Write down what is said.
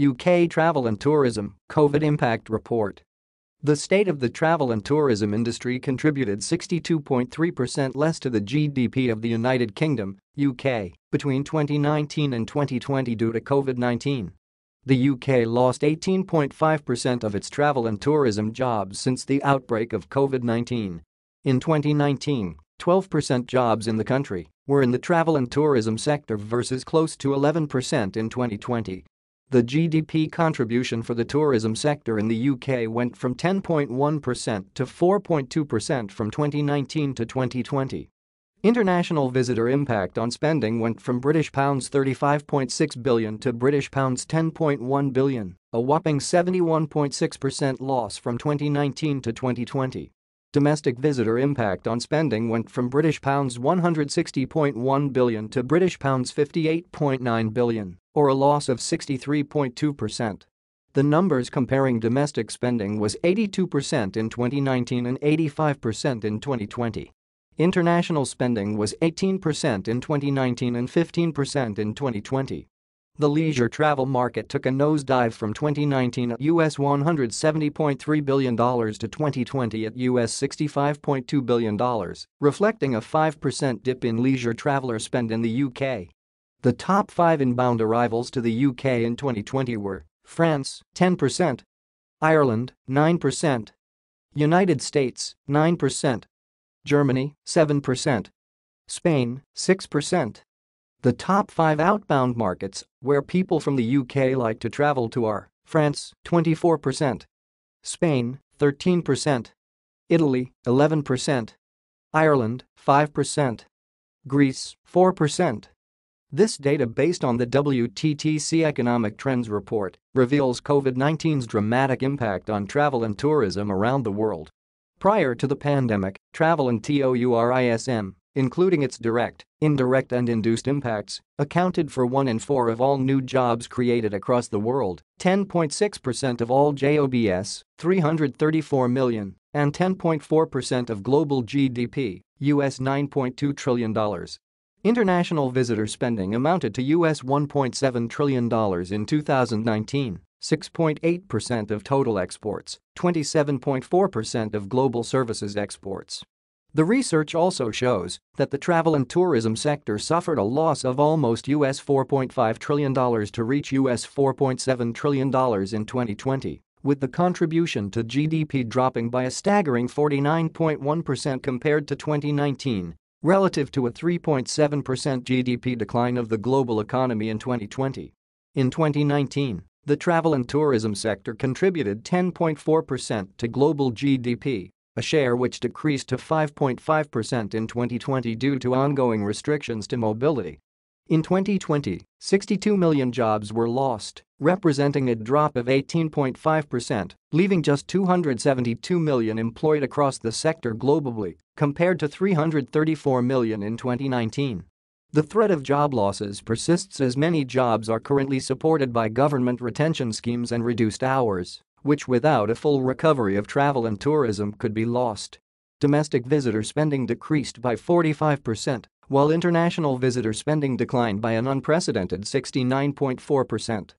UK Travel and Tourism COVID Impact Report. The state of the travel and tourism industry contributed 62.3% less to the GDP of the United Kingdom, UK, between 2019 and 2020 due to COVID-19. The UK lost 18.5% of its travel and tourism jobs since the outbreak of COVID-19. In 2019, 12% jobs in the country were in the travel and tourism sector versus close to 11% in 2020. The GDP contribution for the tourism sector in the UK went from 10.1% to 4.2% from 2019 to 2020. International visitor impact on spending went from £35.6 billion to £10.1 billion, a whopping 71.6% loss from 2019 to 2020. Domestic visitor impact on spending went from £160.1 billion to £58.9 billion, or a loss of 63.2%. The numbers comparing domestic spending was 82% in 2019 and 85% in 2020. International spending was 18% in 2019 and 15% in 2020. The leisure travel market took a nosedive from 2019 at US $170.3 billion to 2020 at US $65.2 billion, reflecting a 5% dip in leisure traveler spend in the UK. The top 5 inbound arrivals to the UK in 2020 were France, 10%, Ireland, 9%, United States, 9%, Germany, 7%, Spain, 6%. The top 5 outbound markets where people from the UK like to travel to are France, 24%, Spain, 13%, Italy, 11%, Ireland, 5%, Greece, 4%. This data, based on the WTTC Economic Trends Report, reveals COVID-19's dramatic impact on travel and tourism around the world. Prior to the pandemic, travel and tourism, including its direct, indirect and induced impacts, accounted for 1 in 4 of all new jobs created across the world, 10.6% of all jobs, 334 million, and 10.4% of global GDP, US $9.2 trillion. International visitor spending amounted to US $1.7 trillion in 2019. 6.8% of total exports, 27.4% of global services exports. The research also shows that the travel and tourism sector suffered a loss of almost US $4.5 trillion to reach US $4.7 trillion in 2020, with the contribution to GDP dropping by a staggering 49.1% compared to 2019, relative to a 3.7% GDP decline of the global economy in 2020. In 2019, the travel and tourism sector contributed 10.4% to global GDP, a share which decreased to 5.5% in 2020 due to ongoing restrictions to mobility. In 2020, 62 million jobs were lost, representing a drop of 18.5%, leaving just 272 million employed across the sector globally, compared to 334 million in 2019. The threat of job losses persists as many jobs are currently supported by government retention schemes and reduced hours, which without a full recovery of travel and tourism could be lost. Domestic visitor spending decreased by 45%, while international visitor spending declined by an unprecedented 69.4%.